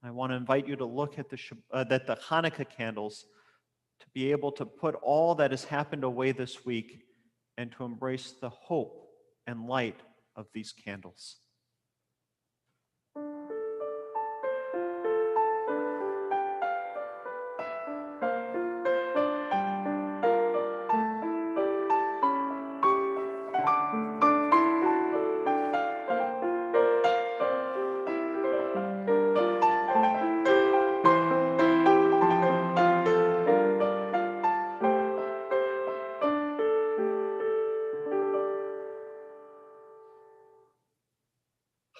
I want to invite you to look at the Hanukkah candles, to be able to put all that has happened away this week and to embrace the hope and light of these candles.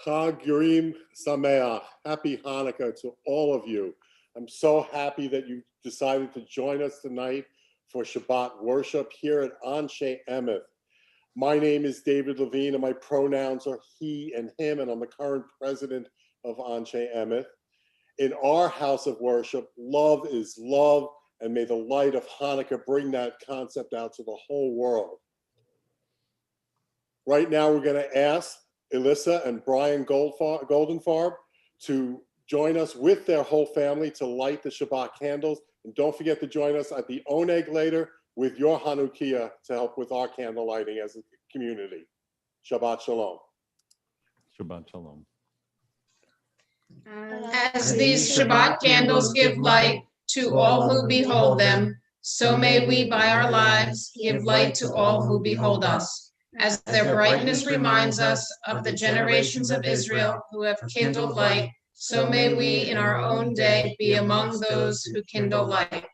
Chag Yurim Sameach. Happy Hanukkah to all of you. I'm so happy that you decided to join us tonight for Shabbat worship here at Anshe Emeth. My name is David Levine, and my pronouns are he and him, and I'm the current president of Anshe Emeth. In our house of worship, love is love, and may the light of Hanukkah bring that concept out to the whole world. Right now, we're going to ask Elissa and Brian Goldenfarb to join us with their whole family to light the Shabbat candles. And don't forget to join us at the Oneg later with your Hanukkah to help with our candle lighting as a community. Shabbat Shalom. Shabbat Shalom. As these Shabbat candles give light to all who behold them, so may we by our lives give light to all who behold us. As their brightness reminds us of the generations of Israel who have kindled light, so may we in our own day be among those who kindle light.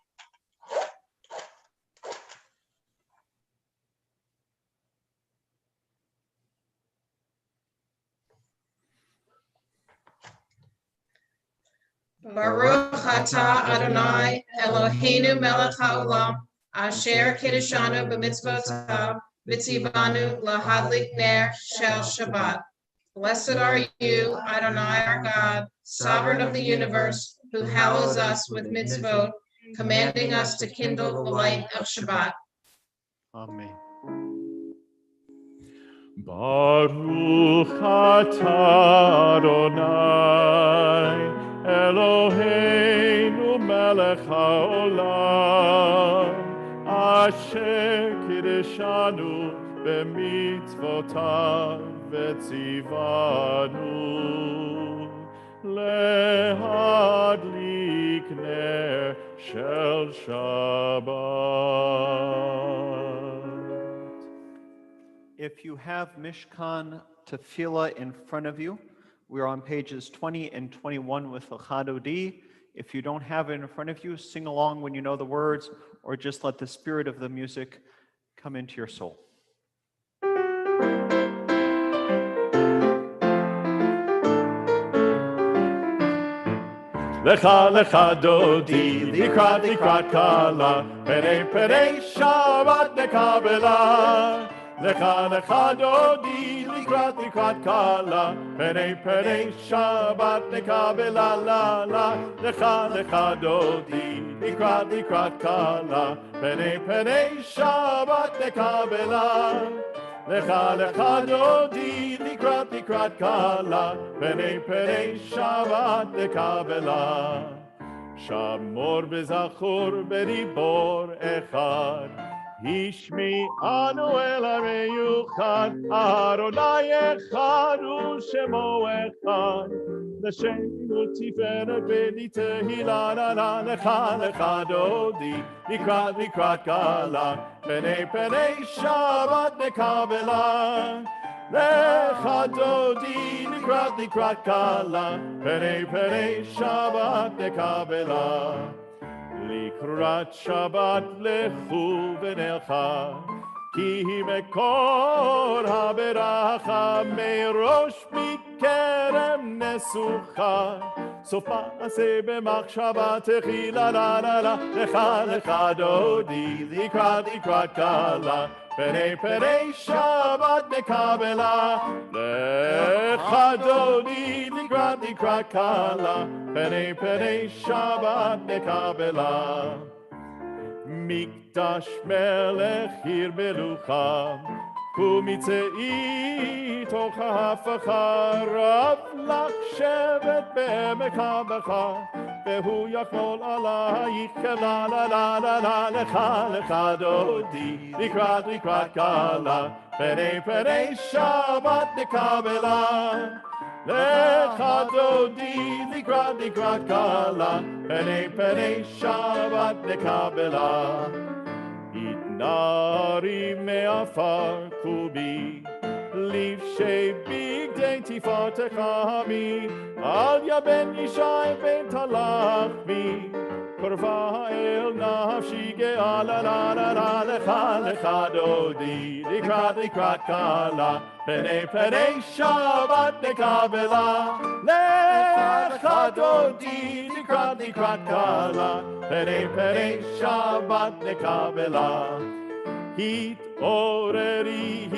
Baruch atah Adonai Eloheinu melech haolam, asher kiddushanu b'mitzvotav, v'tzivanu lahadlik ner shel Shabbat. Blessed are you, Adonai our God, sovereign of the universe, who hallows us with mitzvot, commanding us to kindle the light of Shabbat. Amen. Baruch atah Adonai Eloheinu melech haolam asher kiddushanu b'mitzvotav v'tzivanu lehadlik ner shel Shabbat. If you have Mishkan Tefillah in front of you, we're on pages 20 and 21 with L'Chadodi. If you don't have it in front of you, sing along when you know the words, or just let the spirit of the music come into your soul. Lecha lecha dodi, likrat kala, penei penei Shabbat nekabela. Lecha lecha dodi, likrat kala, penei penei Shabbat nekabela la la. Lecha lecha dodi, likrat kala, penei penei Shabbat nekabela. Lecha lecha dodi, likrat kala, penei penei Shabbat nekabela. Shamor v'zachor beribor echad, Hishmi anu el hareyuchad, Adonai echad u'shemo echad, L'shenu tiferet v'nitehila la la. Lecha lecha dodi, likrat kala, penei penei Shabbat nekabela. Lecha dodi, likrat kala, penei penei Shabbat nekabela. Likrat Shabbat lechu v'nelcha, ki hi mekor haberacha, merosh mikerem nesucha, sof ma'aseh b'machshavatechi la la la la. Lecha lecha dodi, likrat kala, penei penei Shabbat nekabela. Lecha dodi, likrat kala, penei penei Shabbat nekabela. Mikdash melech hir belucha, קומי צאי תוך ההפכה, רב לך שבט בעמק הבכה, והוא יחמול עלייך כלה לה לה לה לה לך לך דודי, לקראת כלה, פני פני שבת נקבלה. לך דודי, לקראת כלה, פני שבת נקבלה. התנערי מעפר קובי, לבשי בגדי תפארתך עמי, על יבן ישי בן תלחמי, קרבה אל נפשי גאה לה לה לה לה לך דודי, לקראת כלה, פני שבת נקבלה. לך דודי, לקראת כלה, פני שבת נקבלה. התעוררי,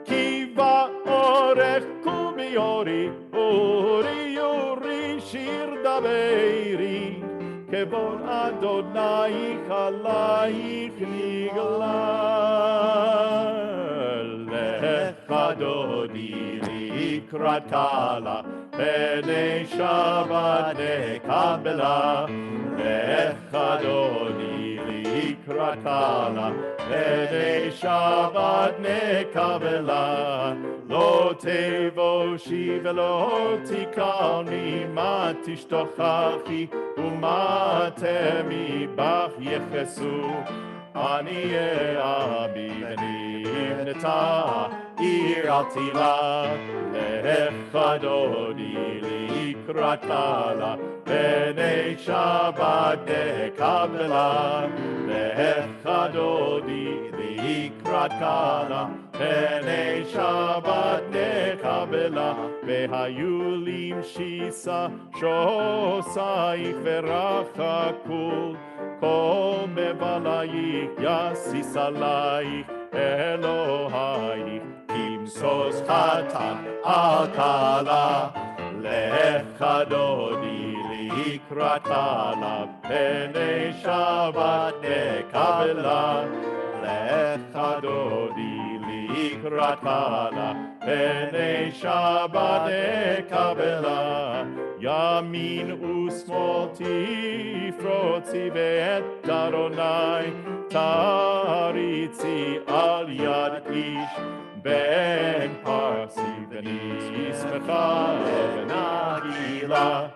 כי באורך קומי אורי, שיר דברי, כבוד אדונייך עלייך נגלה. לך דודי, לקראת כלה, פני שבת נקבלה. לך דודי, לקראת כלה, פני שבת נקבלה. לא תבושי ולא תקלני, מה תשתוכחי ומה תמי בך יחסו. אני אבי ונבנתה עיר על תילה. לך דודי, לקראת כלה, פני שבת נקבלה. לך דודי, לקראת כלה, פני שבת נקבלה. והיו למשיסה שוסייך ורחקו, כל מבלייך יסיס עלייך אלוהייך, כמשוש חתן על כלה. לך דודי, לקראת כלה, פני שבת נקבלה. לך דודי, לקראת כלה, פני שבת נקבלה. ימין ושמאל תפרוצי ואת ארוני תריצי על יד איש בן פרסי ונשמחה ונגילה.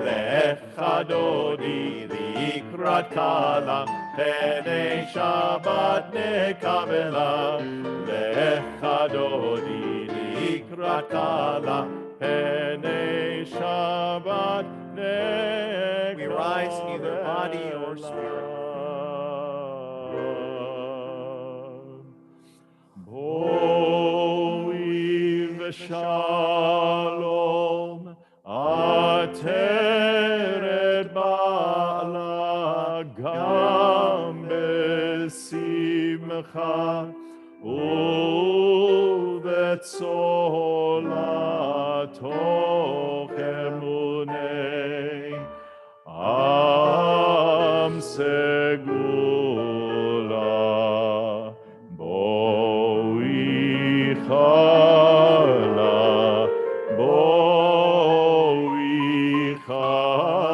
לך דודי, לקראת כלה, פני שבת נקבלה. לך דודי, לקראת כלה, פני שבת נקבלה. We rise neither body or spirit. בואי ושלום, עטרת בעלה גם בשמחה, ובצולה תוך אמוני עם סגולה. בואי כלה, בואי כלה.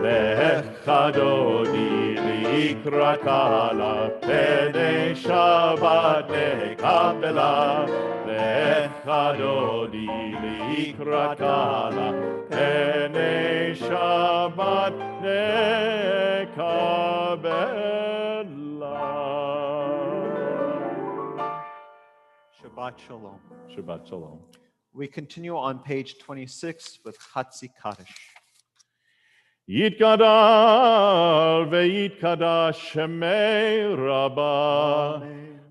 לך דודי, לקראת כלה, פני שבת נקבלה. לך דודי, לקראת כלה, פני שבת נקבלה. Shabbat Shalom. Shabbat Shalom. We continue on page 26 with Chatzi Kaddish. יתגדל ויתקדש שמי רבה,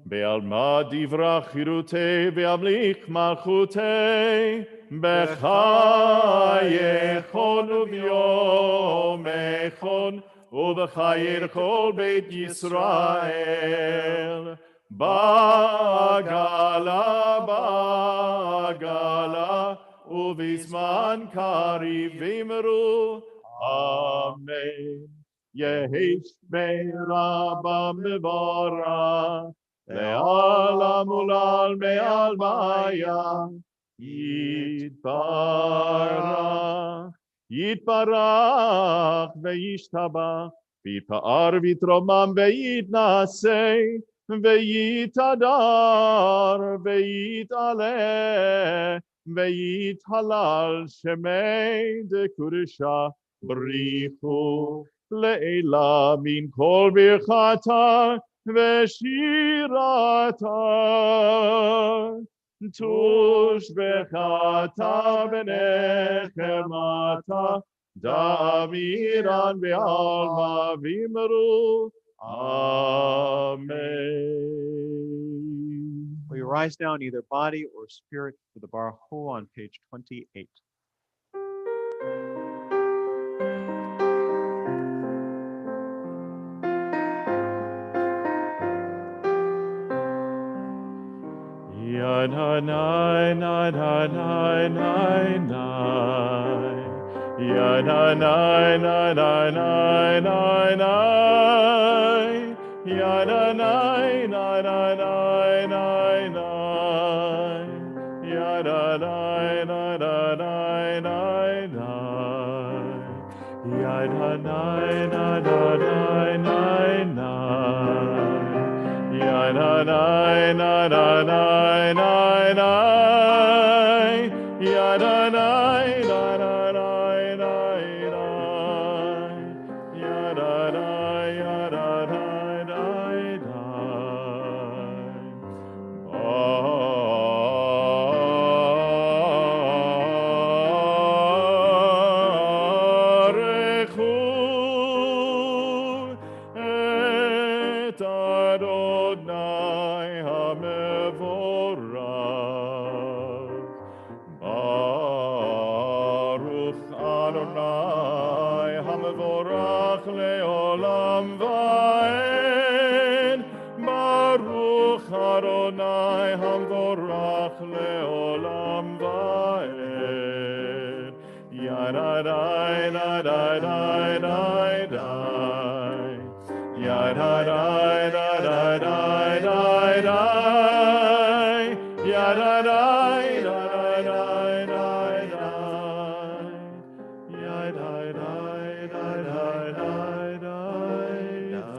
בעלמא דברה חירותי וימליך מלכותי, בחייכון וביומכון ובחיי כל בית ישראל. בעגלה ובזמן קריב אמרו אמן. yehish be'rabam mevorach, le'alam ulal me'al maya, yitbarach, yitbarach ve'yishtabach, v'yitpa'ar v'yitromam ve'yitnaseh, ve'yitadar ve'yitaleh, ve'yithalal shemei dekudesha b'richu le'ela min kol birchata ve'shirata tush bechata v'nechemata Daviran ve'alma v'imru Amen. Will you rise down, either body or spirit, for the Baruch Hu on page 28. Yananai, nananai, nanai. Yananai, nananai, nanai. Yananai, nananai, nanai. Yananai, nananai, nanai. Yananai, nananai, nanai. Yananai, nananai, nanai. Yananai, nananai, nanai. Yananai, yananai, et Adonai hamevorach. Baruch Adonai hamevorach leolam va'ed. Baruch Adonai hamevorach leolam va'ed. Yadadai, nadadai, nadadai. Yadadai, nadadai, nadadai. Yadadai, nadadai, nadadai. Yadadai, nadadai, nadadai.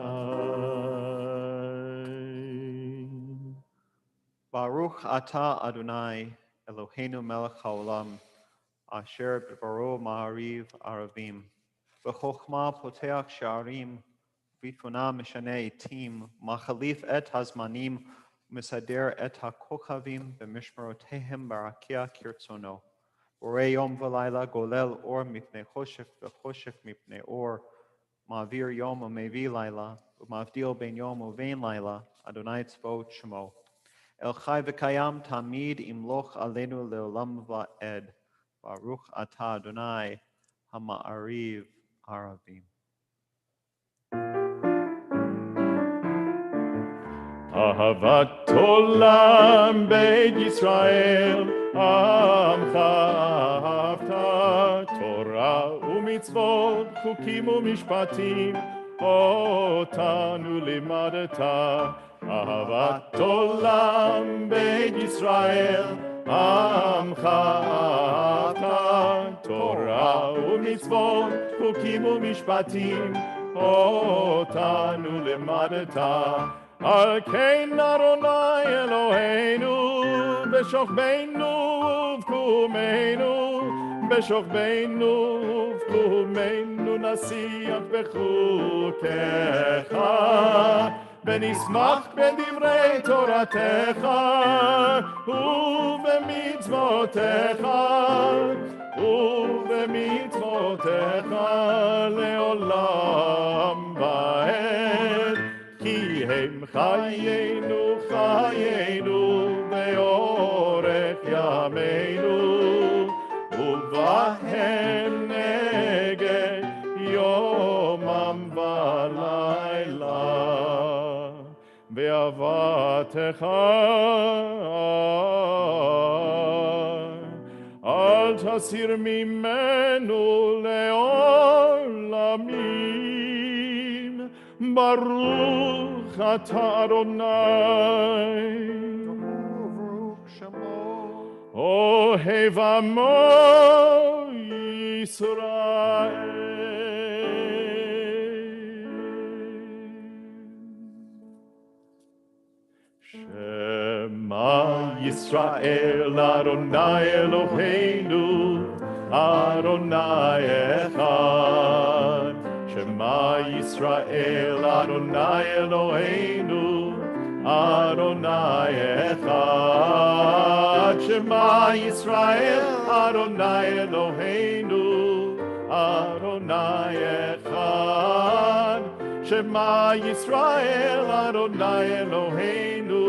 Baruch atah Adonai, Eloheinu melech haolam, asher b'baro ma'ariv aravim, b'chokhmah poteach sha'arim, v'tfunah mishaneh etim, machalif et hazmanim, misader et hakochavim, b'mishmerotehem barakia kirtzono. Borei yom v'layla golel or mipnei choshech v'choshech mipnei or, ma'avir yom u'mevi layla, u'mavdil ben yom u'vein layla, Adonai tzvot shemo. El chai v'kayam tamid imloch aleinu leolam va'ed. Baruch atah Adonai hama'ariv aravim. Ahavat olam beit Yisrael, amcha ahavta, Torah u'mitzvot, chukim u'mishpatim, otanu limadeta. Ahavat olam beit Yisrael, amcha ahavta, Torah u'mitzvot, chukim u'mishpatim, otanu limadeta. Al kein Adonai Eloheinu, b'shochbeinu uvkumeinu, b'shochbeinu uvkumeinu nasiach b'chukecha, v'nismach b'divrei Toratecha, u'b'mitzvotecha leolam va'ed. Ki hem chayenu, chayenu, be'orech yameinu, uvahem neged yomam v'layla. Ve'avatecha al tasir mimenu le'olamim. Baruch atah Adonai, Baruch Shemo. Ohev Amo Yisrael. Shema Yisrael Adonai Eloheinu Adonai Echad. Shema Yisrael Adonai Eloheinu Adonai Echad. Shema Yisrael Adonai Eloheinu Adonai Echad. Shema Yisrael Adonai Eloheinu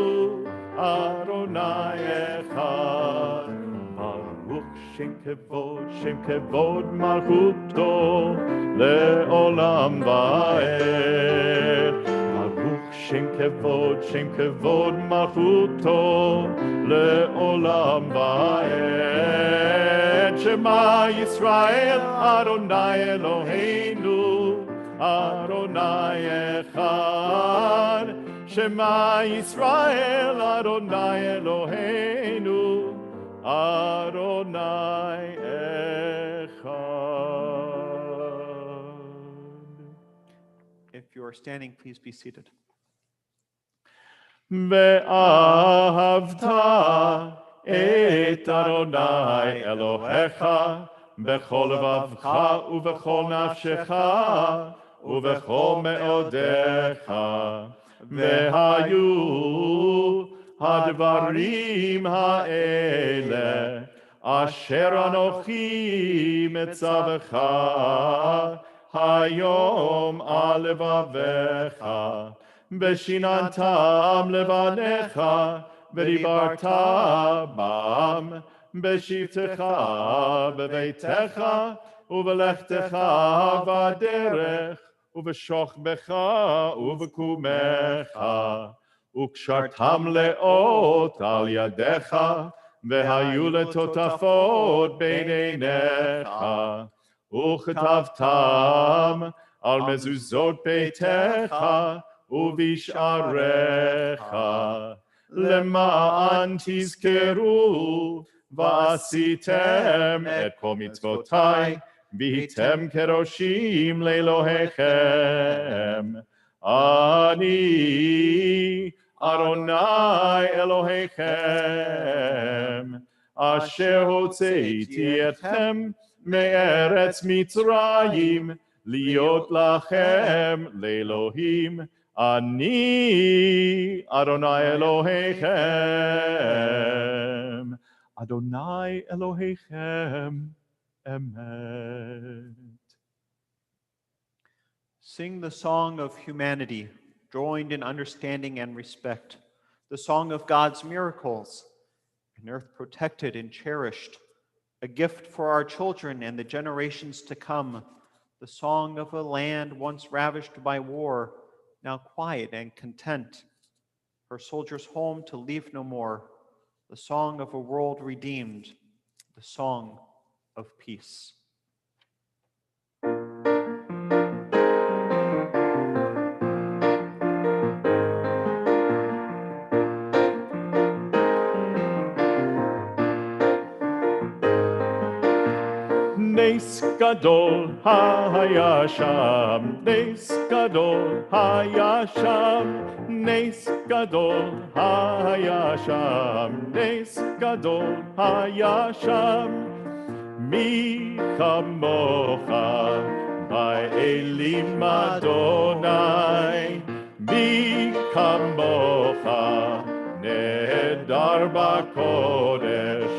Adonai Echad. Baruch Shem Kevod Malchuto Le'olam Va'ed. Baruch Shem Kevod Malchuto Le'olam Va'ed. Shema Yisrael Adonai Eloheinu Adonai Echad. Shema Yisrael Adonai Eloheinu Adonai Echad. If you are standing, please be seated. Ve'ahavta et Adonai Elohecha bechol levavcha uvechol nafshecha uvechol me'odecha. Ve'hayu hadvarim ha'ele asher anochi metzavecha hayom al levavecha. Beshinantam levanecha, v'dibarta bam, b'shivtecha b'veitecha, uvelechtecha v'aderech, uv'shochbecha uv'kumecha, ukshartam leot al yadecha, v'hayu letotafot beineinecha, uchetavtam al mezuzot beitecha, ובשעריך למען תזכרו ועשיתם את כל מצוותיי והייתם קדושים לאלוהיכם. אני אדוני אלוהיכם אשר הוצאתי אתכם מארץ מצרים להיות לכם לאלוהים. Ani Adonai Elohechem, Adonai Elohechem, Emet. Sing the song of humanity, joined in understanding and respect, the song of God's miracles, an earth protected and cherished, a gift for our children and the generations to come, the song of a land once ravished by war, now quiet and content, her soldiers home to leave no more, the song of a world redeemed, the song of peace. Nes gadol haya sham, nes gadol haya sham, nes gadol haya sham, nes gadol haya sham. Mi chamocha ba'elim Adonai, mi chamocha nehedar b'kodesh,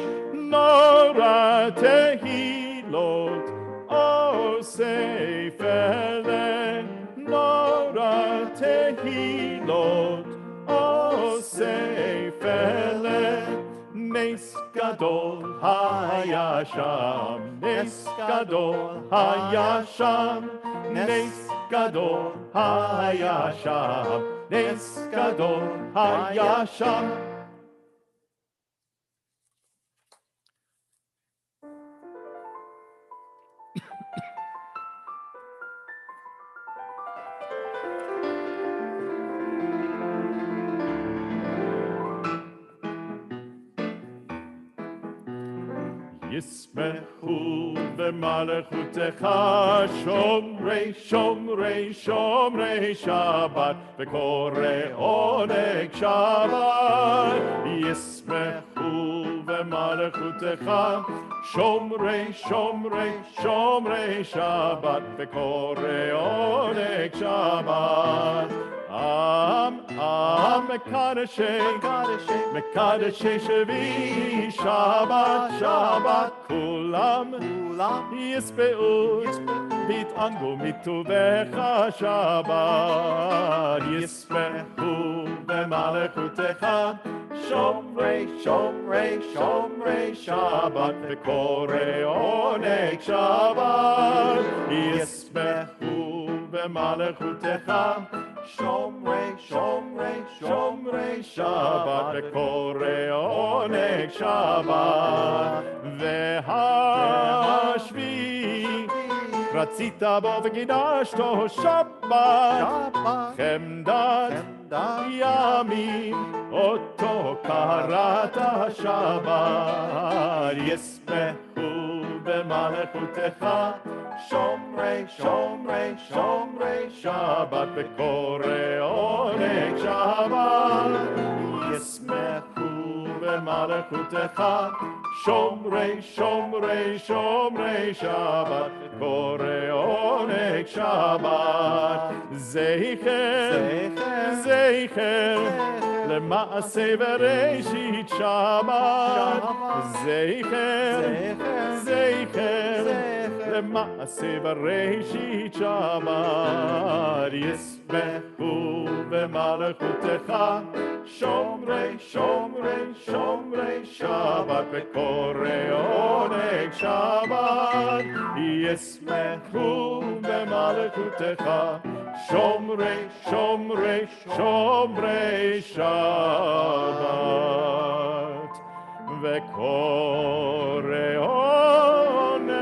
nora tehilot osei felen, nora tehilot osei felen. Nes gadol haya sham, nes gadol haya sham, nes gadol haya sham, nes gadol haya sham. ישמחו במלכותך שומרי שומרי שומרי שבת וקורא עונג שבת ישמחו במלכותך שומרי שומרי שומרי שבת וקורא עונג שבת מקדשי שבי שבת שבת כולם יספעו ויתענגו מטובך שבת ישמחו במלכותך שומרי שומרי שומרי שבת וקורא עונג שבת ישמחו במלכותך שומרי שומרי שומרי שבת וקורא עונג שבת והשביעי רצית בו וקידשתו שבת חמדת ימים אותו קראת שבת ישמחו במלכותך שומרי שומרי שומרי שבת וקורא עונג שבת ישמחו במלכותך שומרי שומרי שומרי שבת וקורא עונג שבת זכר זכר למעשה בראשית שבת זכר זכר למעשה בראשית שבת ישמחו במלכותך שומרי שומרי שומרי שבת וקורא עונג שבת ישמחו במלכותך שומרי שומרי שומרי שבת וקורא עונג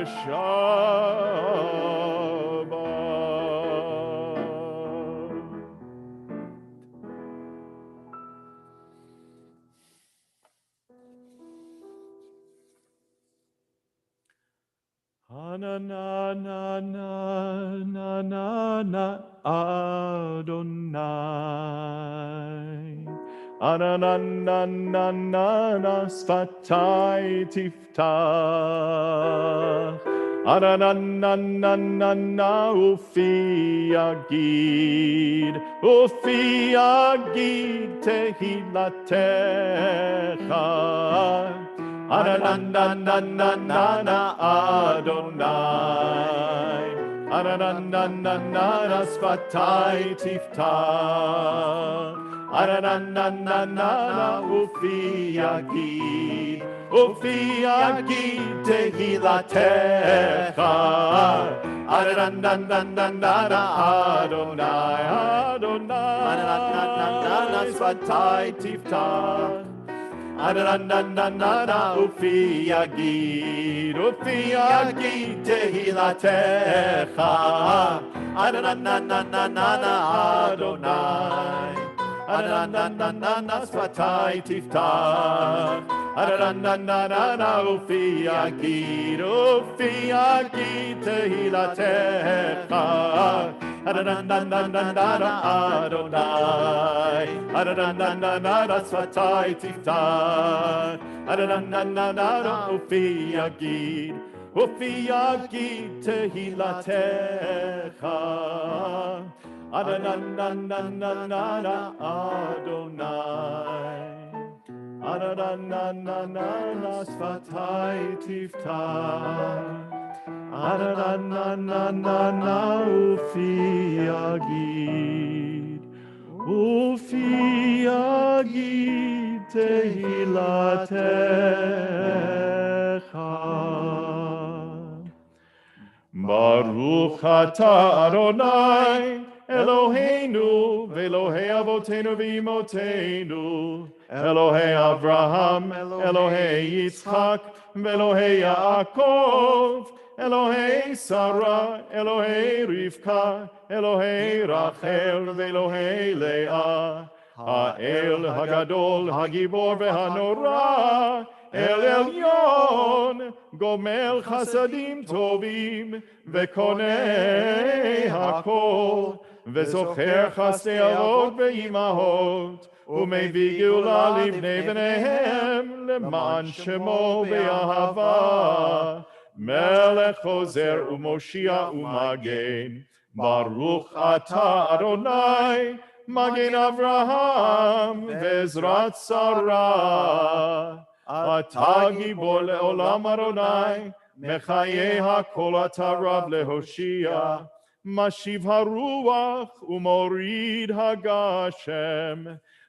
שבת na na na na na na na Adonai na na na na na na sfatai tiftach na na na na na na ufi agid tehilatecha na na na na na na na Adonai na na na na na na sfatai tiftach na na na na na ufi agid tehilatecha na na na na na na Adonai Adonai na na na na sfatai tiftach na ufi agid tehilatecha na na Adonai na sfatai tiftach na ufi agid tehilatecha Adonai sfatai tiftach ufi agid tehilatecha Adonai sfatai tiftach ufi agid tehilatecha Baruch atah Adonai Eloheinu ve'Elohei avotenu v'imotenu Elohei Avraham Elohei Yitzchak ve'Elohei Yaakov Elohei Sarah, Elohei Rivka, Elohei Rachel, Elohei Leah, Ha'el Hagadol, Hagibor ve'Hanora, אל עליון, גומל חסדים טובים, וקונה הכל, וזוכר חסדי אבות ואימהות, ומביא גאולה לבני בניהם, למען שמו באהבה. מלך חוזר ומושיע ומגן, ברוך אתה אדוני, מגן אברהם ועזרת שרה. אתה גיבור לעולם אדוני, מחיי הכל אתה רב להושיע. משיב הרוח ומוריד הגשם,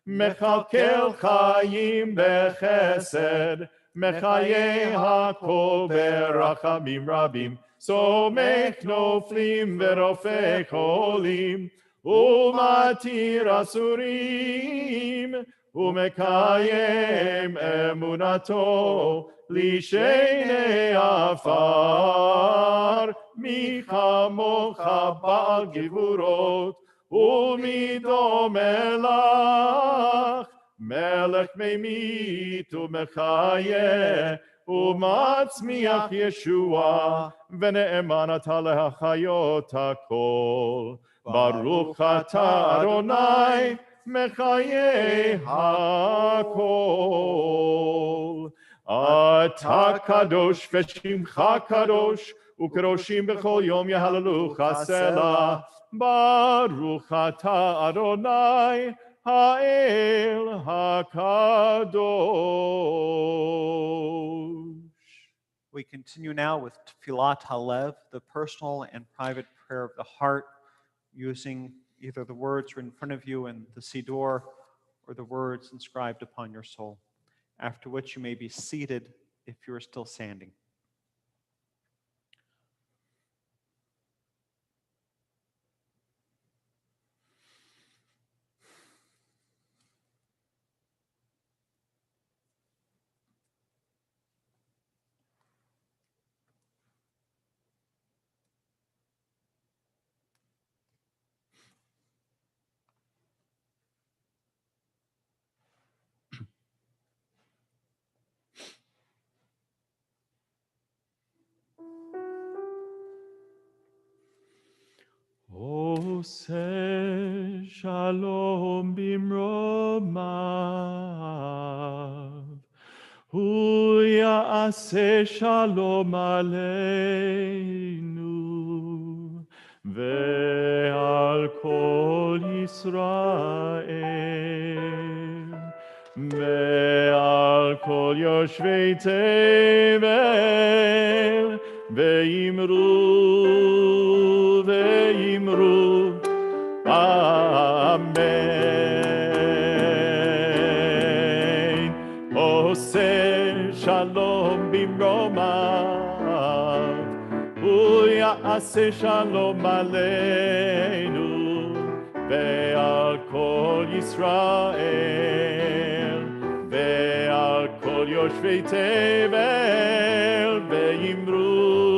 מכלכל חיים בחסד, מחיי הכל ברחמים רבים. סומך נופלים ורופא חולים, ומתיר אסורים, ומקיים אמונתו לשני עפר. מי כמוך בעל גבורות, ומי דומה לך, מלך ממית ומחיה, ומצמיח ישוע, ונאמן אתה להחיות הכל. ברוך אתה אדוני, מחיי הכל. אתה קדוש ושמך קדוש, וקדושים בכל יום יהללוך סלה. ברוך אתה אדוני, האל הקדוש. We continue now with Tfilat Halev, the personal and private prayer of the heart, using either the words written in front of you in the Siddur or the words inscribed upon your soul, after which you may be seated if you are still standing. עושה שלום במרומיו, הוא יעשה שלום עלינו, ועל כל ישראל, ועל כל יושבי תבל, ואמרו אמן. עושה שלום במרומיו, הוא יעשה שלום עלינו, ועל כל ישראל, ועל כל יושבי תבל, ואמרו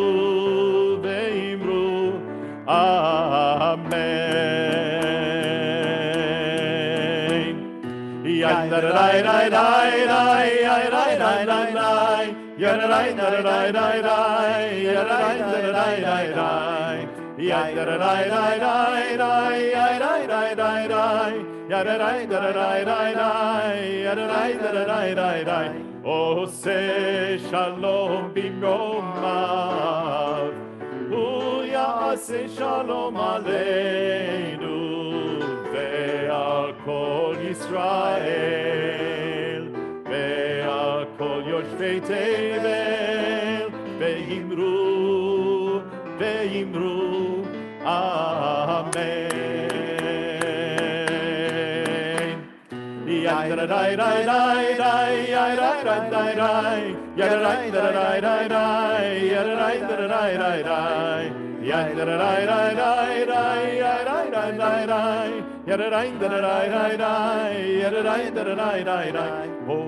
אמן. עושה שלום במרומיו, הוא יעשה שלום עלינו, ועל כל ישראל, ועל כל יושבי תבל, ואמרו אמן.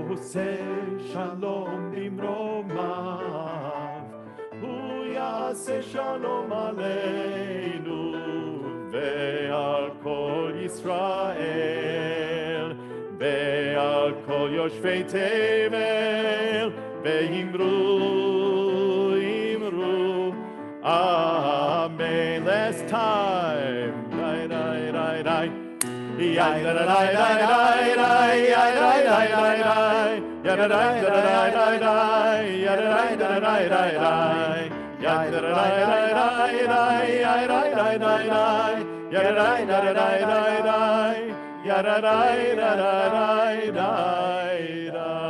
עושה שלום במרומיו, הוא יעשה שלום עלינו, ועל כל ישראל, ועל כל יושבי תבל, Ve'imru, imru, amen. Last time. Dai, dai, dai, dai. Yai, da, da, dai, dai, dai, dai, yai, dai, dai, dai, dai. Ya, da, dai, da, dai, dai, dai. Ya, da, dai, da, dai, dai, dai. Ya, da, da, dai, dai, dai, dai. Yai, dai, dai, dai, dai. Ya, da, dai, da, dai, dai, dai. Ya, da, dai, da, dai, dai, dai.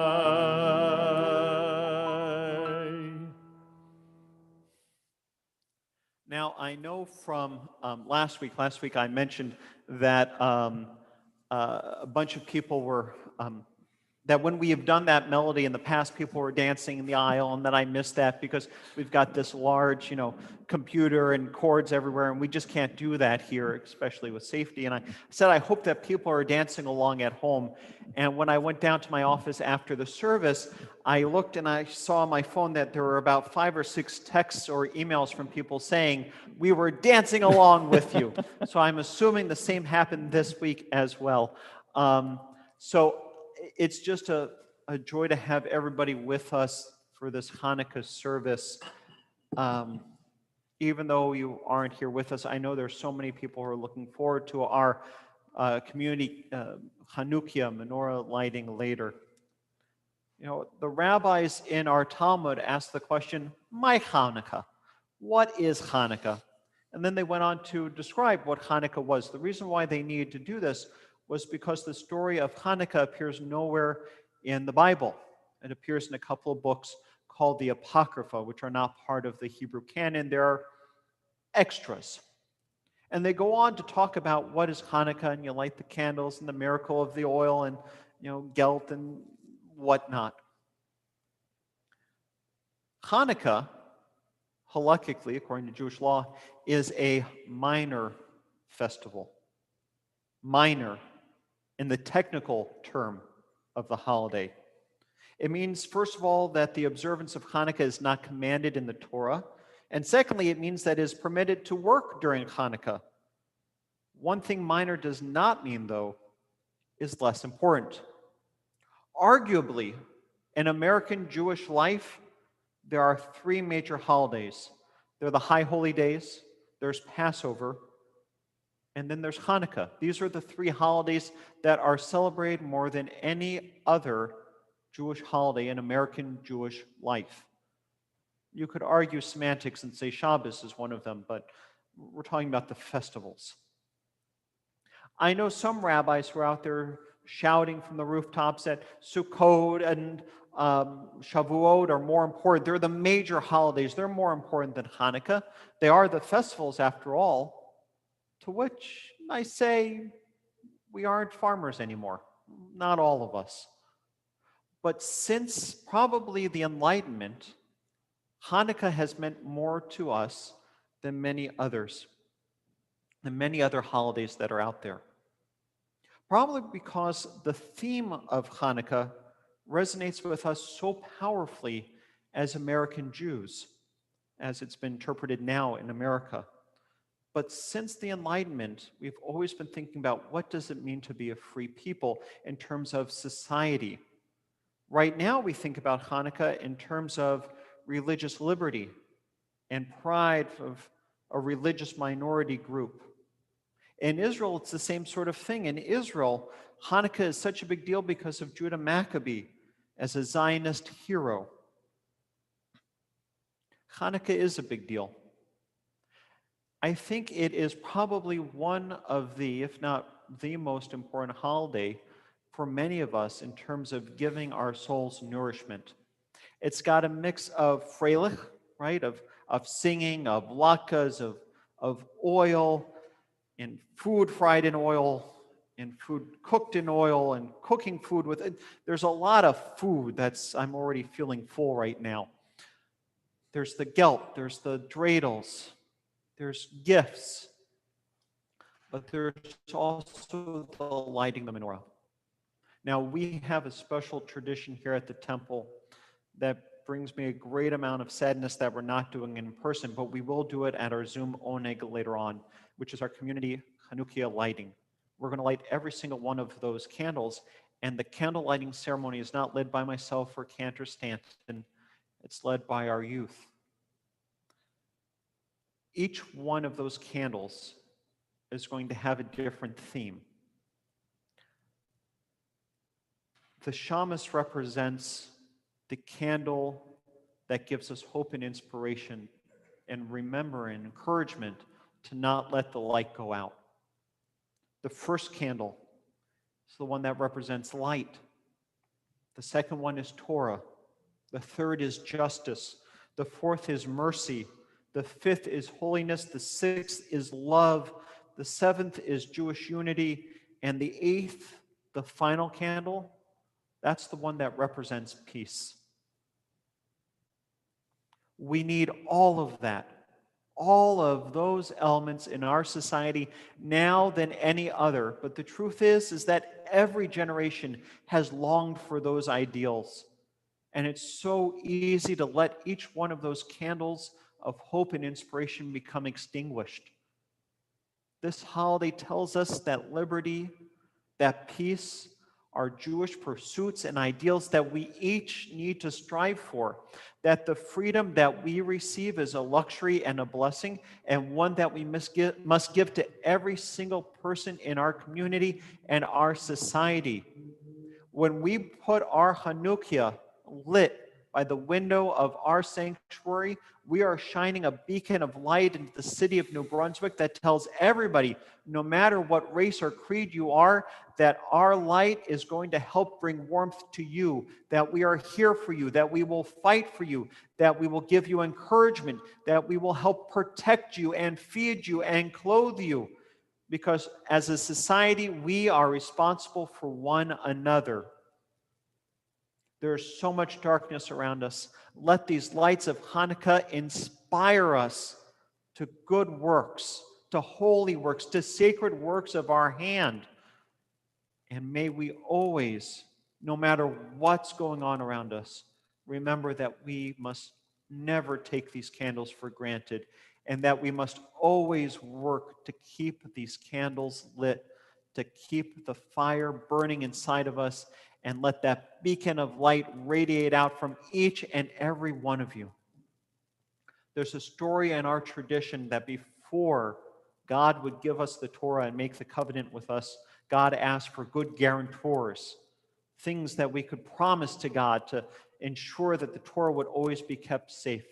Now, I know from last week I mentioned that a bunch of people were, that when we have done that melody in the past, people were dancing in the aisle, and then I missed that because we've got this large, computer and cords everywhere, and we just can't do that here, especially with safety. And I said, I hope that people are dancing along at home. And when I went down to my office after the service, I looked and I saw on my phone that there were about 5 or 6 texts or emails from people saying, we were dancing along with you. So I'm assuming the same happened this week as well. So it's just a joy to have everybody with us for this Hanukkah service. Even though you aren't here with us, I know there's so many people who are looking forward to our community Hanukkah menorah lighting later. The rabbis in our Talmud asked the question, "My Hanukkah, what is Hanukkah?" And then they went on to describe what Hanukkah was. The reason why they needed to do this was because the story of Hanukkah appears nowhere in the Bible. It appears in a couple of books called the Apocrypha, which are not part of the Hebrew canon. They're extras. And they go on to talk about what is Hanukkah, and you light the candles and the miracle of the oil and, gelt and whatnot. Hanukkah, halakhically, according to Jewish law, is a minor festival. Minor in the technical term of the holiday. It means, first of all, that the observance of Hanukkah is not commanded in the Torah. And secondly, it means that it is permitted to work during Hanukkah. One thing minor does not mean, though, is less important. Arguably, in American Jewish life, there are 3 major holidays. There are the High Holy Days, there's Passover, and then there's Hanukkah. These are the 3 holidays that are celebrated more than any other Jewish holiday in American Jewish life. You could argue semantics and say Shabbos is one of them, but we're talking about the festivals. I know some rabbis who are out there shouting from the rooftops that Sukkot and Shavuot are more important. They're the major holidays. They're more important than Hanukkah. They are the festivals, after all. To which I say, we aren't farmers anymore. Not all of us. But since probably the Enlightenment, Hanukkah has meant more to us than many others, than many other holidays that are out there. Probably because the theme of Hanukkah resonates with us so powerfully as American Jews, as it's been interpreted now in America. But since the Enlightenment, we've always been thinking about what does it mean to be a free people in terms of society. Right now, we think about Hanukkah in terms of religious liberty and pride of a religious minority group. In Israel, it's the same sort of thing. In Israel, Hanukkah is such a big deal because of Judah Maccabee as a Zionist hero. Hanukkah is a big deal. I think it is probably one of the, if not the most important holiday for many of us in terms of giving our souls nourishment. It's got a mix of freilich, right, of singing, of latkes, of oil, and food fried in oil, and food cooked in oil, and cooking food with it. There's a lot of food I'm already feeling full right now. There's the gelt, there's the dreidels, there's gifts, but there's also the lighting the menorah. Now, we have a special tradition here at the temple that brings me a great amount of sadness that we're not doing in person, but we will do it at our Zoom Oneg later on, which is our community Hanukkah lighting. We're going to light every single one of those candles, And the candle lighting ceremony is not led by myself or Cantor Stanton. It's led by our youth. Each one of those candles is going to have a different theme. The shamus represents the candle that gives us hope and inspiration and remember and encouragement to not let the light go out. The first candle is the one that represents light. The second one is Torah. The third is justice. The fourth is mercy. The fifth is holiness. The sixth is love. The seventh is Jewish unity. And the eighth, the final candle, that's the one that represents peace. We need all of that, all of those elements in our society now than any other. But the truth is that every generation has longed for those ideals. And it's so easy to let each one of those candles of hope and inspiration become extinguished. This holiday tells us that liberty, that peace, are Jewish pursuits and ideals that we each need to strive for, that the freedom that we receive is a luxury and a blessing, and one that we must give to every single person in our community and our society. When we put our Hanukkah lit by the window of our sanctuary, we are shining a beacon of light into the city of New Brunswick that tells everybody, no matter what race or creed you are, that our light is going to help bring warmth to you, that we are here for you, that we will fight for you, that we will give you encouragement, that we will help protect you and feed you and clothe you. Because as a society, we are responsible for one another. There's so much darkness around us. Let these lights of Hanukkah inspire us to good works, to holy works, to sacred works of our hand. And may we always, no matter what's going on around us, remember that we must never take these candles for granted, and that we must always work to keep these candles lit, to keep the fire burning inside of us, and let that beacon of light radiate out from each and every one of you. There's a story in our tradition that before God would give us the Torah and make the covenant with us, God asked for good guarantors, things that we could promise to God to ensure that the Torah would always be kept safe.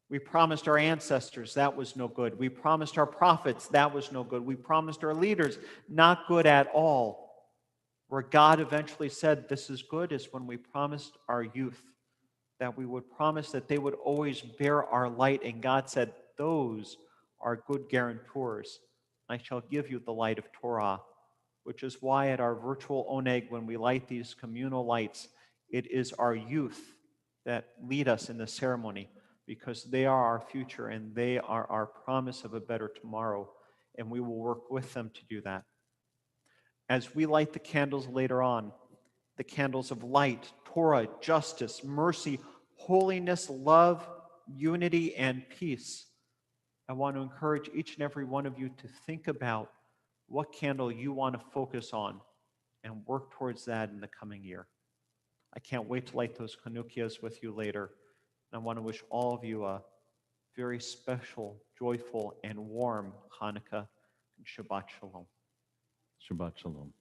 We promised our ancestors, that was no good. We promised our prophets, that was no good. We promised our leaders, not good at all. Where God eventually said, this is good, is when we promised our youth that we would promise that they would always bear our light. And God said, those are good guarantors. I shall give you the light of Torah, which is why at our virtual oneg, when we light these communal lights, it is our youth that lead us in the ceremony, because they are our future and they are our promise of a better tomorrow. And we will work with them to do that. As we light the candles later on, the candles of light, Torah, justice, mercy, holiness, love, unity, and peace, I want to encourage each and every one of you to think about what candle you want to focus on and work towards that in the coming year. I can't wait to light those Chanukias with you later. And I want to wish all of you a very special, joyful, and warm Hanukkah and Shabbat Shalom. Shabbat Shalom.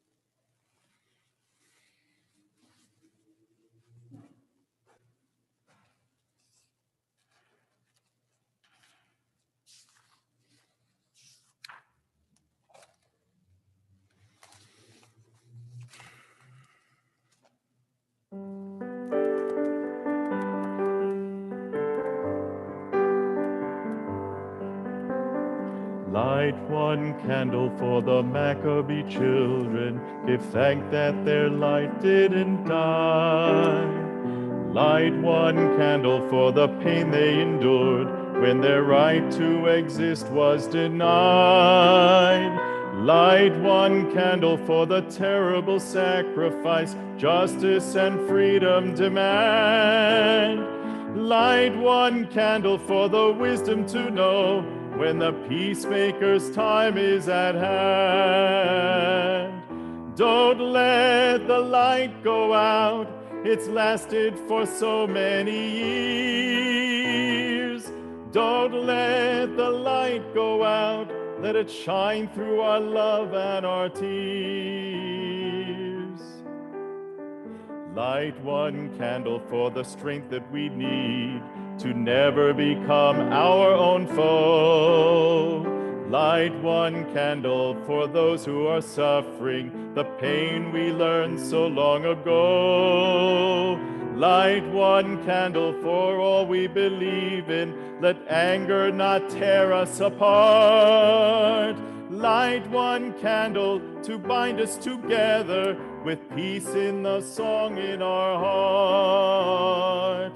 Light one candle for the Maccabee children. Give thanks that their light didn't die. Light one candle for the pain they endured when their right to exist was denied. Light one candle for the terrible sacrifice justice and freedom demand. Light one candle for the wisdom to know when the peacemaker's time is at hand. Don't let the light go out. It's lasted for so many years. Don't let the light go out. Let it shine through our love and our tears. Light one candle for the strength that we need to never become our own foe. Light one candle for those who are suffering the pain we learned so long ago. Light one candle for all we believe in. Let anger not tear us apart. Light one candle to bind us together with peace in the song in our heart.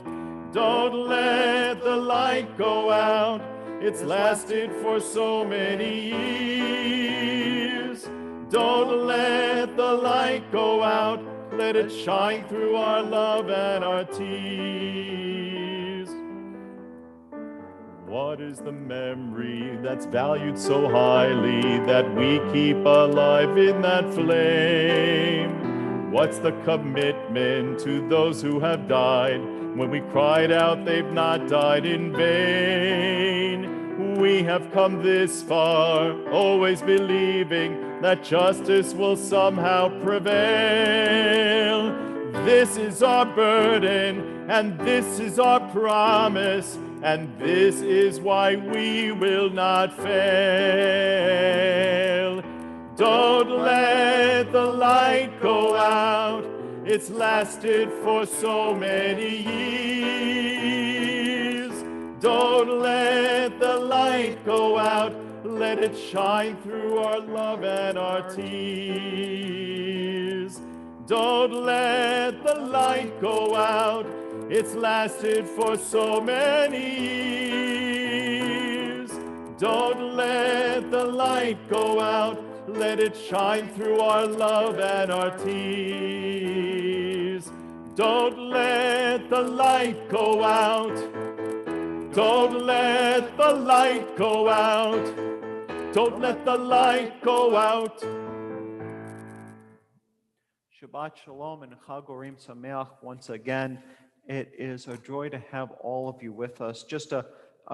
Don't let the light go out. It's lasted for so many years. Don't let the light go out. Let it shine through our love and our tears. What is the memory that's valued so highly that we keep alive in that flame? What's the commitment to those who have died when we cried out they've not died in vain? We have come this far, always believing that justice will somehow prevail. This is our burden, and this is our promise, and this is why we will not fail. Don't let the light go out. It's lasted for so many years. Don't let the light go out. Let it shine through our love and our tears. Don't let the light go out. It's lasted for so many years. Don't let the light go out. Let it shine through our love and our tears. Don't let the light go out. Don't let the light go out. Don't let the light go out. Shabbat Shalom and Chag Orim Sameach once again. It is a joy to have all of you with us. Just a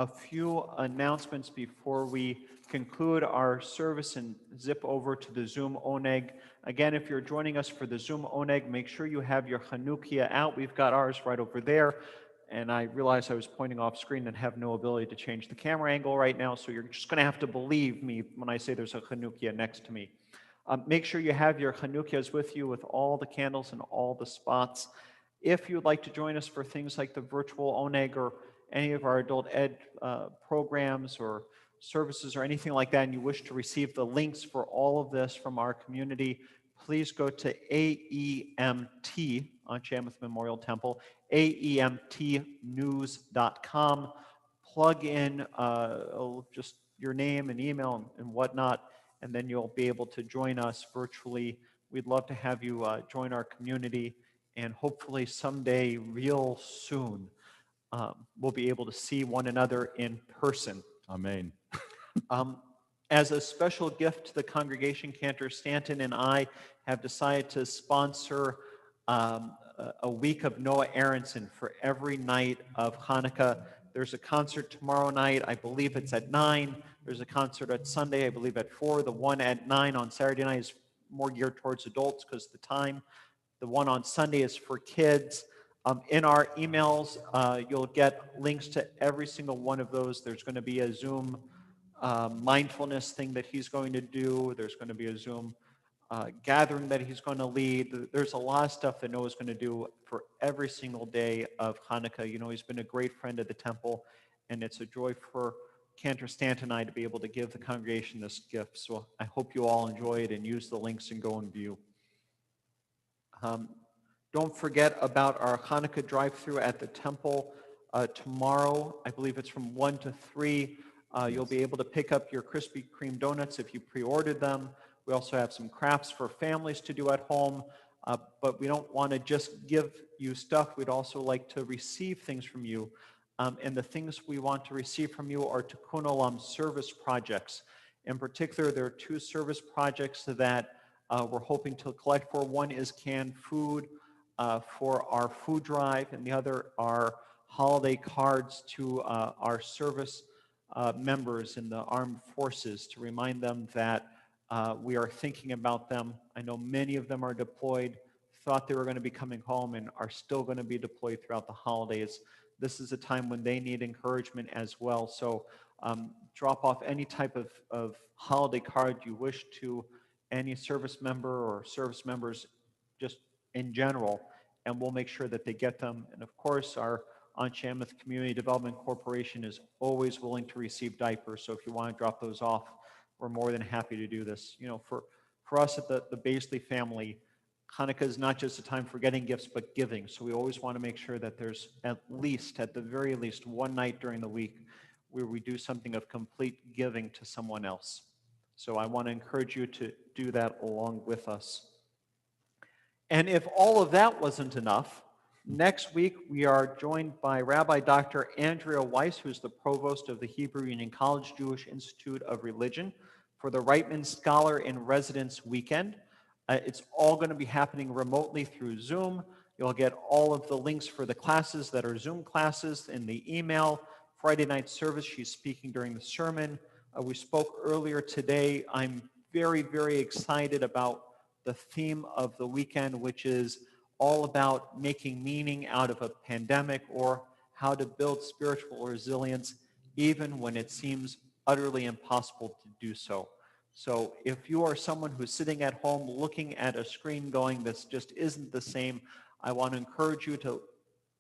few announcements before we conclude our service and zip over to the Zoom Oneg. Again, if you're joining us for the Zoom Oneg, make sure you have your Chanukia out. We've got ours right over there. And I realized I was pointing off screen and have no ability to change the camera angle right now, so you're just going to have to believe me when I say there's a Chanukia next to me. Make sure you have your Chanukias with you with all the candles and all the spots. If you'd like to join us for things like the virtual Oneg or any of our adult ed programs or services or anything like that, and you wish to receive the links for all of this from our community, please go to AEMT, Anshe Emeth Memorial Temple, aemtnews.com. Plug in just your name and email and whatnot, and then you'll be able to join us virtually. We'd love to have you join our community, and hopefully someday, real soon, we'll be able to see one another in person. Amen. As a special gift to the congregation, Cantor Stanton and I have decided to sponsor a week of Noah Aronson for every night of Hanukkah. There's a concert tomorrow night. I believe it's at 9. There's a concert at Sunday, I believe at 4. The one at 9 on Saturday night is more geared towards adults because the time. The one on Sunday is for kids. In our emails, you'll get links to every single one of those. There's going to be a Zoom mindfulness thing that he's going to do. There's going to be a Zoom gathering that he's going to lead. There's a lot of stuff that Noah's going to do for every single day of Hanukkah. You know, he's been a great friend of the temple, and it's a joy for Cantor Stanton and I to be able to give the congregation this gift. So I hope you all enjoy it and use the links and go and view. Don't forget about our Hanukkah drive-through at the temple tomorrow. I believe it's from 1 to 3. You'll be able to pick up your Krispy Kreme donuts if you pre-ordered them. We also have some crafts for families to do at home, but we don't want to just give you stuff. We'd also like to receive things from you. And the things we want to receive from you are Tikkun Olam service projects. In particular, there are 2 service projects that we're hoping to collect for. One is canned food for our food drive, and the other are holiday cards to our service members in the armed forces to remind them that we are thinking about them. I know many of them are deployed, thought they were going to be coming home, and are still going to be deployed throughout the holidays. This is a time when they need encouragement as well. So drop off any type of holiday card you wish to any service member or service members just in general, and we'll make sure that they get them. And of course, our Anshe Emeth Community Development Corporation is always willing to receive diapers. So if you want to drop those off, we're more than happy to do this. You know, for us at the Baisley family, Hanukkah is not just a time for getting gifts, but giving. So we always want to make sure that there's at the very least, one night during the week where we do something of complete giving to someone else. So I want to encourage you to do that along with us. And if all of that wasn't enough, next week we are joined by Rabbi Dr. Andrea Weiss, who's the provost of the Hebrew Union College Jewish Institute of Religion, for the Reitman Scholar in Residence Weekend. It's all going to be happening remotely through Zoom. You'll get all of the links for the classes that are Zoom classes in the email. Friday night service, she's speaking during the sermon. We spoke earlier today. I'm very, very excited about the theme of the weekend, which is all about making meaning out of a pandemic, or how to build spiritual resilience even when it seems utterly impossible to do so. So if you are someone who's sitting at home looking at a screen going, this just isn't the same, I want to encourage you to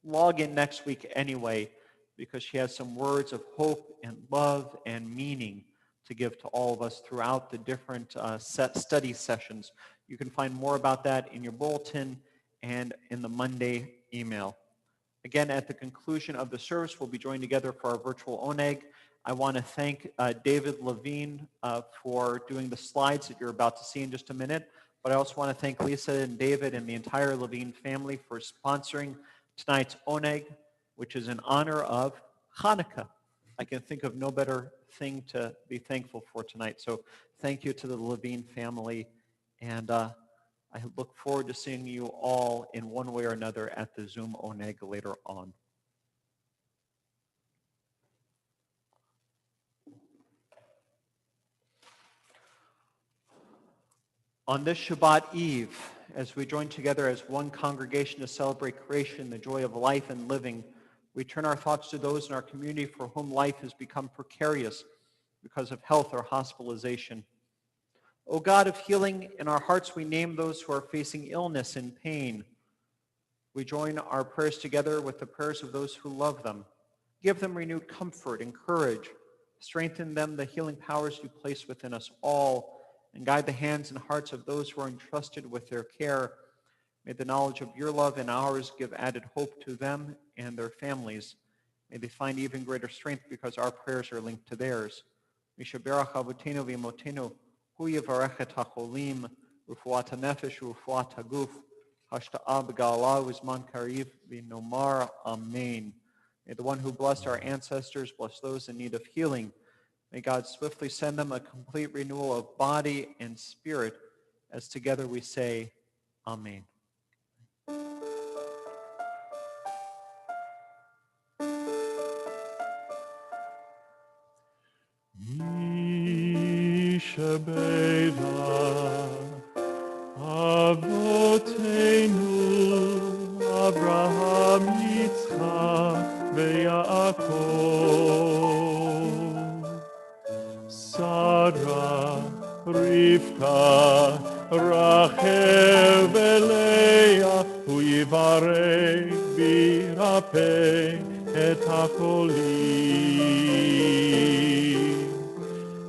log in next week anyway, because she has some words of hope and love and meaning to give to all of us throughout the different study sessions. You can find more about that in your bulletin and in the Monday email. Again, at the conclusion of the service, we'll be joined together for our virtual oneg. I want to thank David Levine for doing the slides that you're about to see in just a minute. But I also want to thank Lisa and David and the entire Levine family for sponsoring tonight's oneg, which is in honor of Hanukkah. I can think of no better thing to be thankful for tonight. So thank you to the Levine family. And I look forward to seeing you all in one way or another at the Zoom oneg later on. On this Shabbat Eve, as we join together as one congregation to celebrate creation, the joy of life and living, we turn our thoughts to those in our community for whom life has become precarious because of health or hospitalization. O God of healing, in our hearts we name those who are facing illness and pain. We join our prayers together with the prayers of those who love them. Give them renewed comfort and courage. Strengthen them the healing powers you place within us all, and guide the hands and hearts of those who are entrusted with their care. May the knowledge of your love and ours give added hope to them and their families. May they find even greater strength because our prayers are linked to theirs. Mishaberach avotenu v'imotenu, hu yivarech et hacholim, ufuat hanefesh ufuat haguf, hashta'a b'ga'ala u'zman kariv v'nomar amen. May the one who blessed our ancestors bless those in need of healing. May God swiftly send them a complete renewal of body and spirit, as together we say, Amen. Avotenu Abraham Yitzchak veYaakov, Sarah, Rivka, Rachel veLeah, Hu yivarech v'yirapeh et hacholim.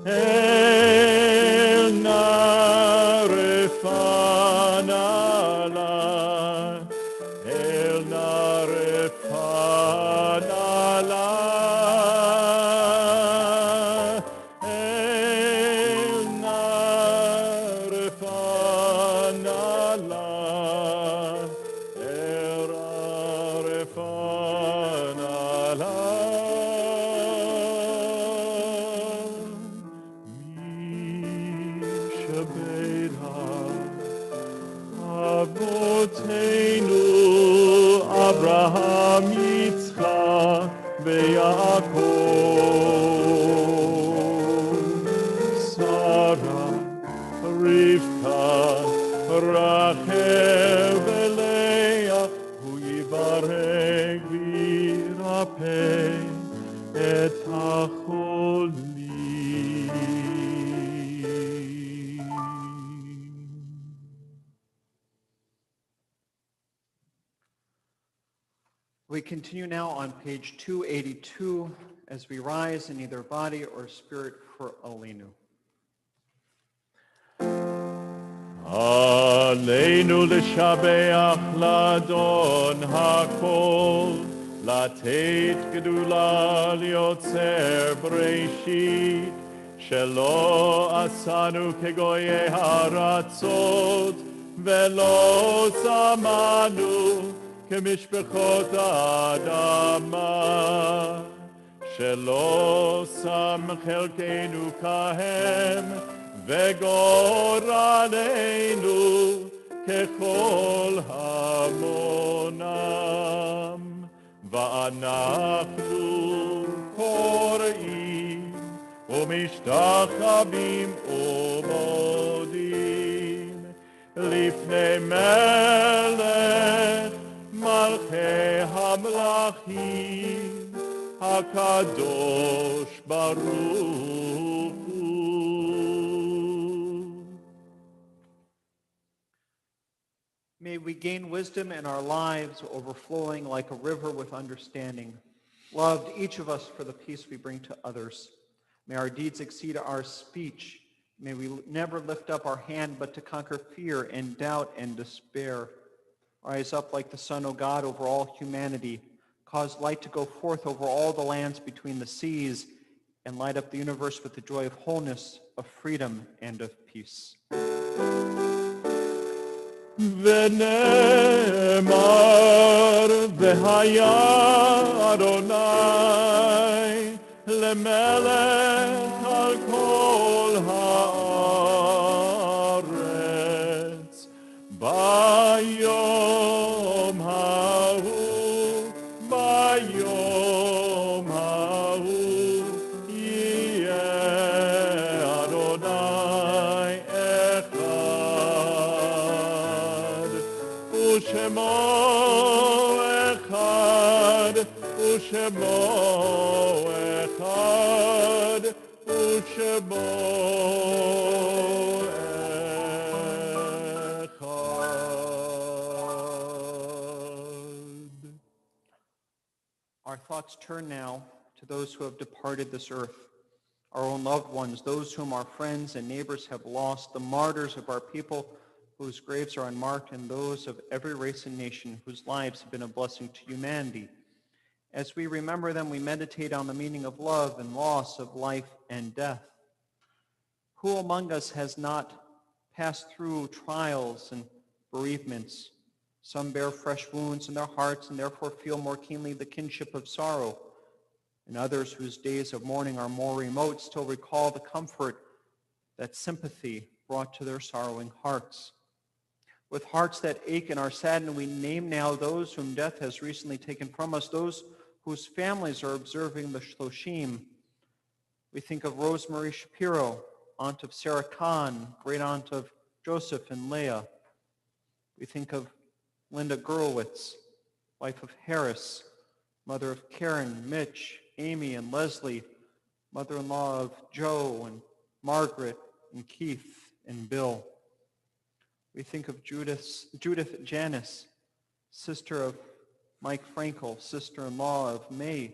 El narefanala, el narefanala, el narefanala, el narefanala. We continue now on page 282 as we rise in either body or spirit for Alenu. עלינו לשבח לאדון הכל, לתת גדולה ליוצר בראשית, שלא עשנו כגויי הארצות, ולא שמנו כמשפחות האדמה, שלא שם חלקנו כהם, וגורלנו ככל המונם, ואנחנו קוראים ומשתחווים ומודים לפני מלך מלכי המלכים הקדוש ברוך May we gain wisdom in our lives, overflowing like a river with understanding. Loved each of us for the peace we bring to others. May our deeds exceed our speech. May we never lift up our hand but to conquer fear and doubt and despair. Rise up like the sun, O God, over all humanity. Cause light to go forth over all the lands between the seas, and light up the universe with the joy of wholeness, of freedom, and of peace. ונאמר והיה אדוני למלך על כל הארץ ביום ההוא יהיה אדוני ושמו אחד, ושמו אחד, ושמו אחד. Our thoughts turn now to those who have departed this earth, our own loved ones, those whom our friends and neighbors have lost, the martyrs of our people whose graves are unmarked, and those of every race and nation whose lives have been a blessing to humanity. As we remember them, we meditate on the meaning of love and loss, of life and death. Who among us has not passed through trials and bereavements? Some bear fresh wounds in their hearts and therefore feel more keenly the kinship of sorrow, and others whose days of mourning are more remote still recall the comfort that sympathy brought to their sorrowing hearts. With hearts that ache and are saddened, we name now those whom death has recently taken from us, those whose families are observing the Shloshim. We think of Rosemary Shapiro, aunt of Sarah Kahn, great aunt of Joseph and Leah. We think of Linda Gurlewitz, wife of Harris, mother of Karen, Mitch, Amy, and Leslie, mother-in-law of Joe and Margaret and Keith and Bill. We think of Judith Janice, sister of Mike Frankel, sister-in-law of May,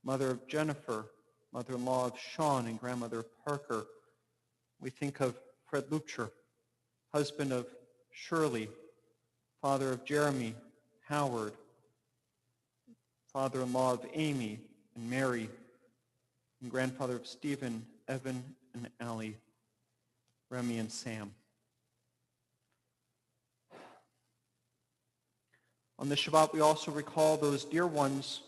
mother of Jennifer, mother-in-law of Sean and grandmother of Parker. We think of Fred Lupcher, husband of Shirley, father of Jeremy, Howard, father-in-law of Amy and Mary, and grandfather of Stephen, Evan, and Allie, Remy, and Sam. On this Shabbat, we also recall those dear ones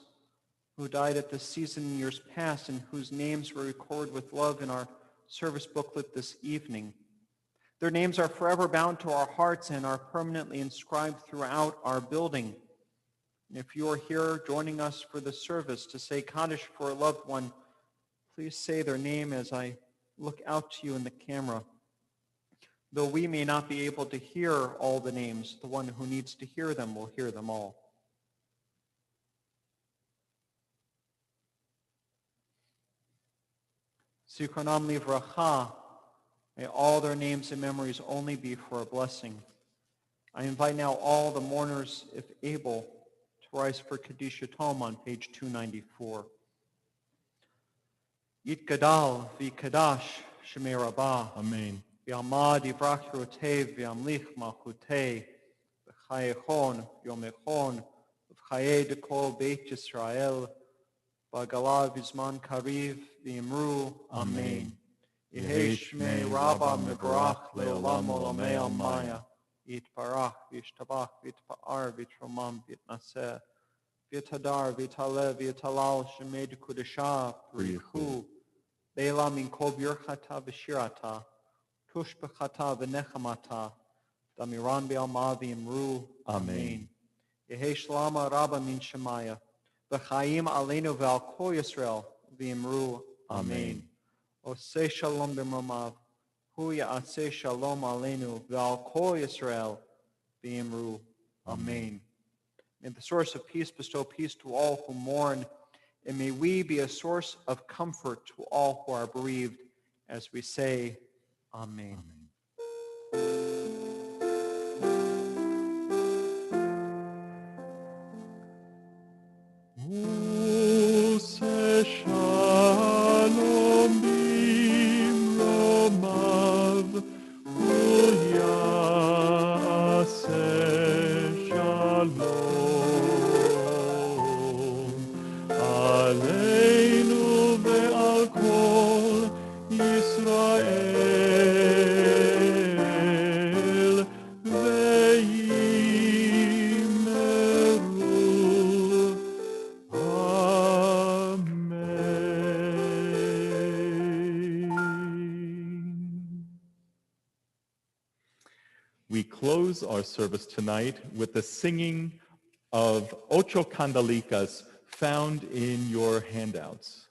who died at this season in years past and whose names were recorded with love in our service booklet this evening. Their names are forever bound to our hearts and are permanently inscribed throughout our building. And if you are here joining us for the service to say Kaddish for a loved one, please say their name as I look out to you in the camera. Though we may not be able to hear all the names, the one who needs to hear them will hear them all. Zikronam livracha. May all their names and memories only be for a blessing. I invite now all the mourners, if able, to rise for Kadisha Tom on page 294. Yit gadal v'kadash shemei rabbah. Amen. V'amad yivrach rotev v'amlich malchutei v'chayechon yomechon v'chayei dekol beit Yisrael v'galav v'zman kariv v'imru. Amen. Yehei shmei Rabba mevarach leolam olamei almaya. Yitbarach v'yishtabach v'yitpa'ar v'yitromam v'yitnaseh v'yitadar v'yitaleh v'yitalal shemei dekudesha v'yichu Be'ela min kol birchata v'shirata tushbechata v'nechamata damiran be'alma v'imru. Amen. Yehei shlama rabba min shemaya v'chaim aleinu ve'al kol Yisrael v'imru. Amen. Oseh shalom b'mromav hu ya'aseh shalom aleinu ve'al kol Yisrael v'imru. Amen. May the source of peace bestow peace to all who mourn, and may we be a source of comfort to all who are bereaved as we say, Amen. Ose shalom bimromav, uyase shalom, aleinu ve'al kol Yisrael, ve'imeru. Amen. We close our service tonight with the singing of Ocho Candelitas found in your handouts.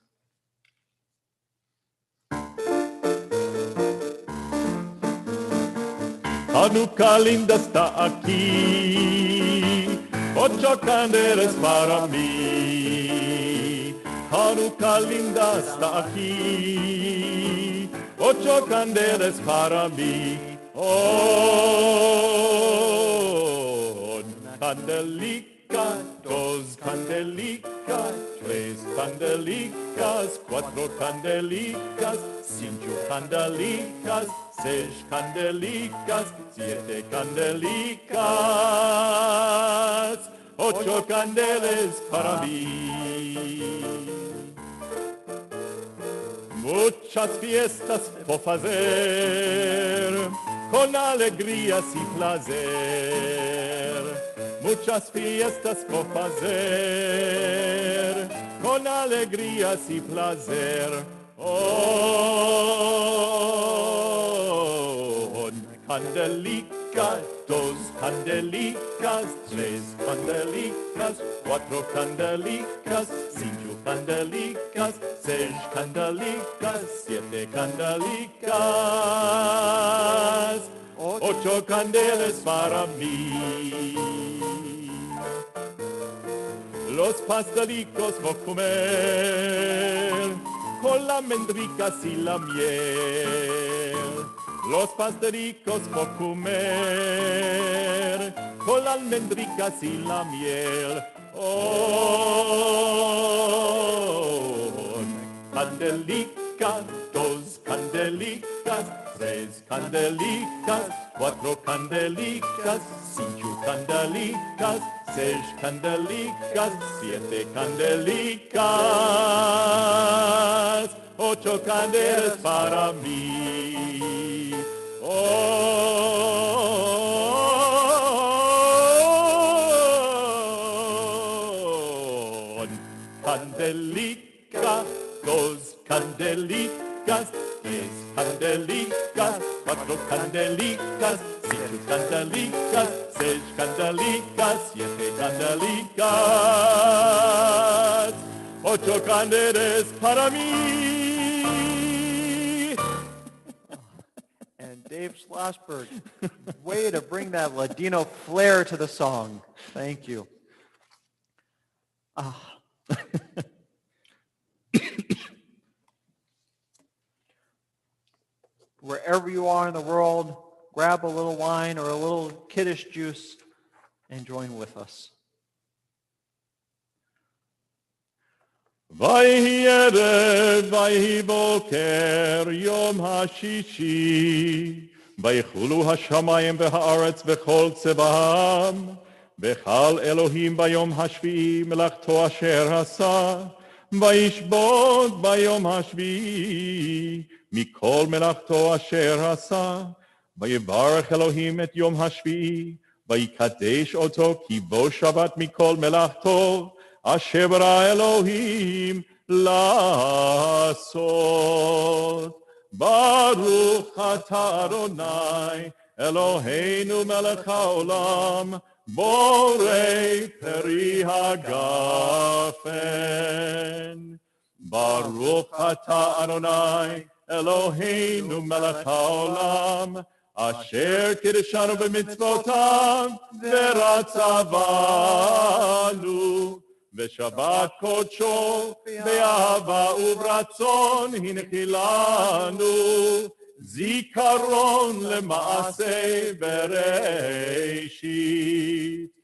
Hanukkah linda está aquí, ocho candelas para mí. Hanukkah linda está aquí, ocho candelas para mí. Oh, candelica, dos candelicas, tres candelicas, cuatro candelicas, cinco candelicas, seis candelicas, siete candelicas, ocho candelas para mí. Muchas fiestas por fazer, con alegrías y placer. Muchas fiestas por fazer, con alegrías y placer. Oh, candelica, dos candelicas, tres candelicas, cuatro candelicas, cinco candelicas, seis candelicas, siete candelicas, ocho candelas para mí. Los pastelicos por comer, con las mendricas y la miel. Los pastelicos por comer, con las almendricas y la miel. Oh, candelica, dos candelicas, tres candelicas, cuatro candelicas, cinco candelicas, seis candelicas, siete candelicas, ocho candelas para mí. Oh, candelica, dos candelicas, tres candelicas, cuatro candelicas, cinco candelicas, seis candelicas, siete candelicas, ocho candelas para mí. And Dave Schlossberg, way to bring that Ladino flair to the song. Thank you. Wherever you are in the world, grab a little wine or a little kiddush juice and join with us. ויהי ערב, ויהי בוקר, יום השישי. ויחולו השמיים והארץ וכל צבאם. וחל אלוהים ביום השביעי מלאכתו אשר עשה. וישבות ביום השביעי מכל מלאכתו אשר עשה. ויברך אלוהים את יום השביעי, ויקדש אותו כי בו שבת מכל מלאכתו. אשר ברא אלוהים לעשות. ברוך אתה אדוני אלוהינו מלך העולם, בורא פרי הגפן. ברוך אתה אדוני אלוהינו מלך העולם, אשר קידשנו במצוותיו ורצה בנו. ושבת קודשו באהבה וברצון הנחילנו, זיכרון למעשה בראשית.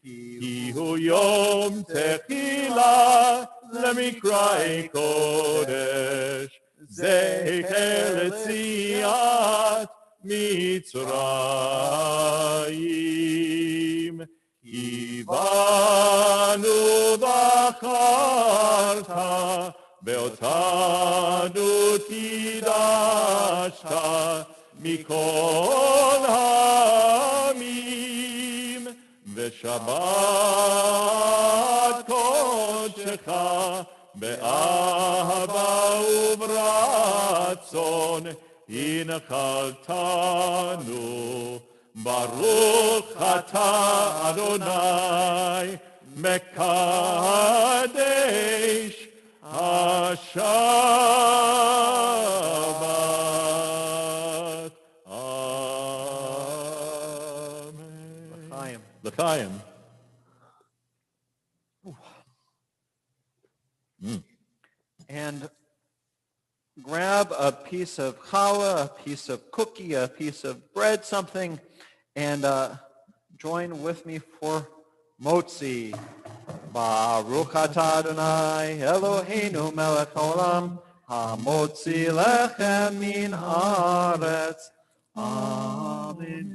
כי הוא יום תחילה למקראי קודש, זכר ליציאת מצרים. כי בנו בחרת, ואותנו קידשת מכל העמים. ושבת קודשך באהבה וברצון הנחלתנו. ברוך אתה אדוני מקדש השבת. אמן. לחיים. And grab a piece of challah, a piece of cookie, a piece of bread, something, and join with me for Motzi. Baruch atah Adonai Eloheinu melech haolam, hamotzi lechem min haaretz. Amen.